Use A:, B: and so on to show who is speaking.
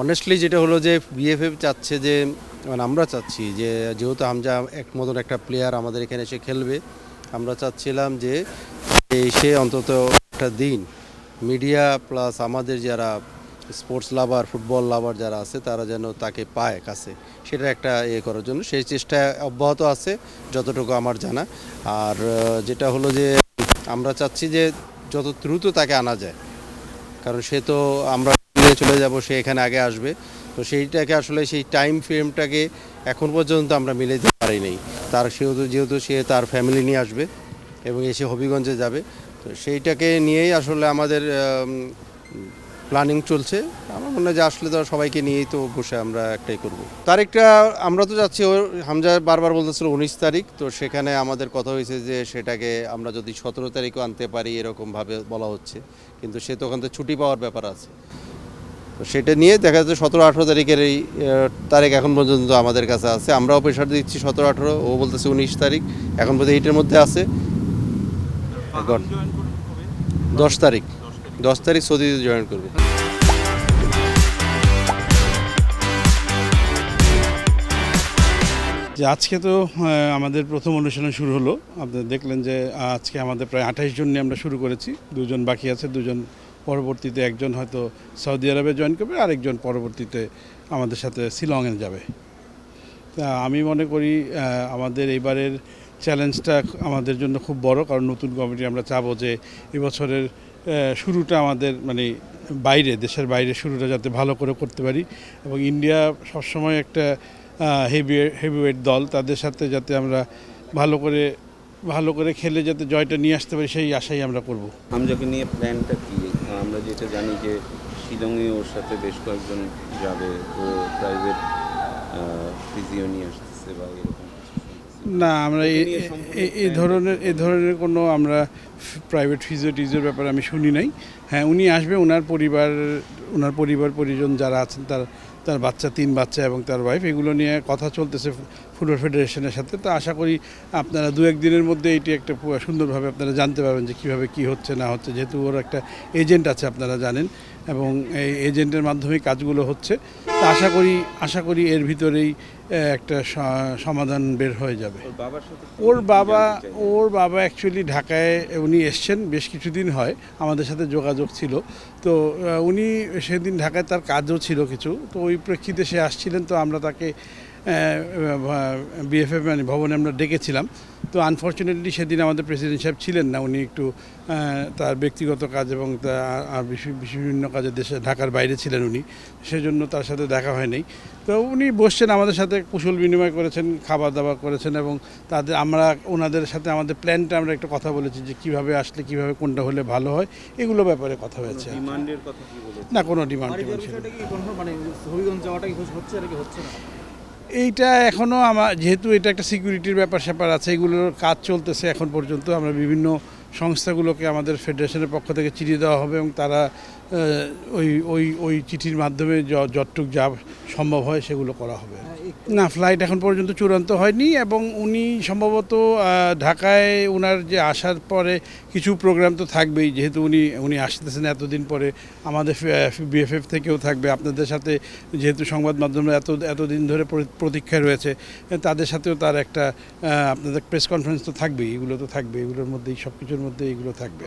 A: Honestly যেটা হলো যে বিএফএফ চাচ্ছে যে মানে আমরা চাচ্ছি যে যেহেতু হামজা এক মতন একটা প্লেয়ার আমাদের এখানে এসে খেলবে, আমরা চাচ্ছিলাম যে সে অন্তত একটা দিন মিডিয়া প্লাস আমাদের যারা স্পোর্টস লাভার ফুটবল লাভার যারা আছে তারা যেন তাকে পায় কাছে, সেটা একটা করার জন্য সেই চেষ্টা অব্যাহত আছে যতটুকু আমার জানা। আর যেটা হলো যে আমরা চাচ্ছি যে যত দ্রুত তাকে আনা যায়, কারণ সে তো আমরা নিয়ে চলে যাব, সে এখানে আগে আসবে। তো সেইটাকে আসলে সেই টাইম ফ্রেমটাকে এখন পর্যন্ত আমরা মিলে দিতে পারি নাই। তার যেহেতু সে তার ফ্যামিলি নিয়ে আসবে এবং এসে হবিগঞ্জে যাবে, তো সেইটাকে নিয়েই আসলে আমাদের প্ল্যানিং চলছে। আমার মনে হয় যে আসলে তো সবাইকে নিয়েই তো বসে আমরা একটাই করব। তারিখটা আমরা তো যাচ্ছি, হামজা বারবার বলতেছিল 19 তারিখ, তো সেখানে আমাদের কথা হয়েছে যে সেটাকে আমরা যদি 17 তারিখও আনতে পারি এরকমভাবে বলা হচ্ছে, কিন্তু সে তো ওখান থেকে ছুটি পাওয়ার ব্যাপার আছে। তো সেটা নিয়ে দেখা যাচ্ছে 17-18 তারিখের এই তারিখ এখন পর্যন্ত আমাদের কাছে আছে। আমরাও প্রেশার দিচ্ছি 17-18, ও বলতেছে 19 তারিখ, এখন পর্যন্ত এইটার মধ্যে আছে। 10 তারিখ, 10 তারিখ সৌদিতে জয়েন করবে।
B: যে আজকে তো আমাদের প্রথম অনুশীলন শুরু হলো। আপনারা দেখলেন যে আজকে আমাদের প্রায় 28 জন নিয়ে আমরা শুরু করেছি। 2 জন বাকি আছে, 2 জন পরবর্তীতে একজন হয়তো সৌদি আরবে জয়েন করবে, আরেকজন পরবর্তীতে আমাদের সাথে শিলংয়ে যাবে। তা আমি মনে করি আমাদের এবারের চ্যালেঞ্জটা আমাদের জন্য খুব বড়, কারণ নতুন কমিটি আমরা চাবো যে এবছরের শুরুটা আমাদের মানে দেশের বাইরে শুরুটা যাতে ভালো করে করতে পারি, এবং ইন্ডিয়া সবসময় একটা হেভিওয়েট দল, তাদের সাথে যাতে আমরা ভালো করে খেলে যাতে জয়টা নিয়ে আসতে পারি সেই আশাই আমরা করব।
C: হামজাকে নিয়ে প্ল্যানটা কি? আমরা যেটা জানি যে শিলংয়ে ওর সাথে বেশ কয়েকজন যাবে, ও প্রাইভেট ফিজিও নিয়ে আসতেছে বা এরকম
B: না, আমরা এই ধরনের কোনো আমরা প্রাইভেট ফিজিওর ব্যাপারে আমি শুনি নাই। হ্যাঁ, উনি আসবে, ওনার পরিবার পরিজন যারা আছেন, তার বাচ্চা 3 বাচ্চা এবং তার ওয়াইফ, এগুলো নিয়ে কথা চলতেছে ফুটবল ফেডারেশনের সাথে। তো আশা করি আপনারা 2-1 দিনের মধ্যে এটি একটা সুন্দরভাবে আপনারা জানতে পারবেন যে কীভাবে কী হচ্ছে না হচ্ছে, যেহেতু ওর একটা এজেন্ট আছে আপনারা জানেন, এবং এই এজেন্টের মাধ্যমে কাজগুলো হচ্ছে। তো আশা করি এর ভিতরেই একটা সমাধান বের হয়ে যাবে। ওর বাবা অ্যাকচুয়ালি ঢাকায় উনি এসছেন, বেশ কিছুদিন হয় আমাদের সাথে যোগাযোগ ছিল। তো উনি সেদিন ঢাকায় তার কাজও ছিল কিছু, তো ওই প্রেক্ষিতে সে আসছিলেন। তো আমরা তাকে বিএফএফ মানে ভবনে আমরা ডেকেছিলাম। তো আনফর্চুনেটলি সেদিন আমাদের প্রেসিডেন্ট সাহেব ছিলেন না, উনি একটু তার ব্যক্তিগত কাজ এবং বিভিন্ন কাজে ঢাকার বাইরে ছিলেন উনি, সেজন্য তার সাথে দেখা হয়নি। তো উনি বসছেন, আমাদের সাথে কুশল বিনিময় করেছেন, খাবার দাবার করেছেন, এবং আমরা ওনাদের সাথে আমাদের প্ল্যানটা আমরা একটা কথা বলেছি যে কীভাবে আসলে কীভাবে কোনটা হলে ভালো হয়, এগুলো ব্যাপারে কথা হয়েছে। না, কোনো ডিমান্ড এইটা এখনও যেহেতু এটা একটা সিকিউরিটির ব্যাপার আছে, এগুলোর কাজ চলতেছে এখন পর্যন্ত। আমরা বিভিন্ন সংস্থাগুলোকে আমাদের ফেডারেশনের পক্ষ থেকে চিঠি দেওয়া হবে, এবং তারা ওই চিঠির মাধ্যমে যতটুকু যা সম্ভব হয় সেগুলো করা হবে। না, ফ্লাইট এখন পর্যন্ত চূড়ান্ত হয়নি, এবং উনি সম্ভবত ঢাকায় ওনার যে আসার পরে কিছু প্রোগ্রাম তো থাকবেই, যেহেতু উনি আসতেছেন এতদিন পরে। আমাদের বিএফএফ থেকেও থাকবে, আপনাদের সাথে যেহেতু সংবাদ মাধ্যমে এতদিন ধরে প্রতীক্ষায় রয়েছে, তাদের সাথেও তার একটা আপনাদের প্রেস কনফারেন্স তো থাকবেই, এগুলো তো থাকবে, এগুলোর মধ্যেই সব কিছুর মধ্যে এগুলো থাকবে।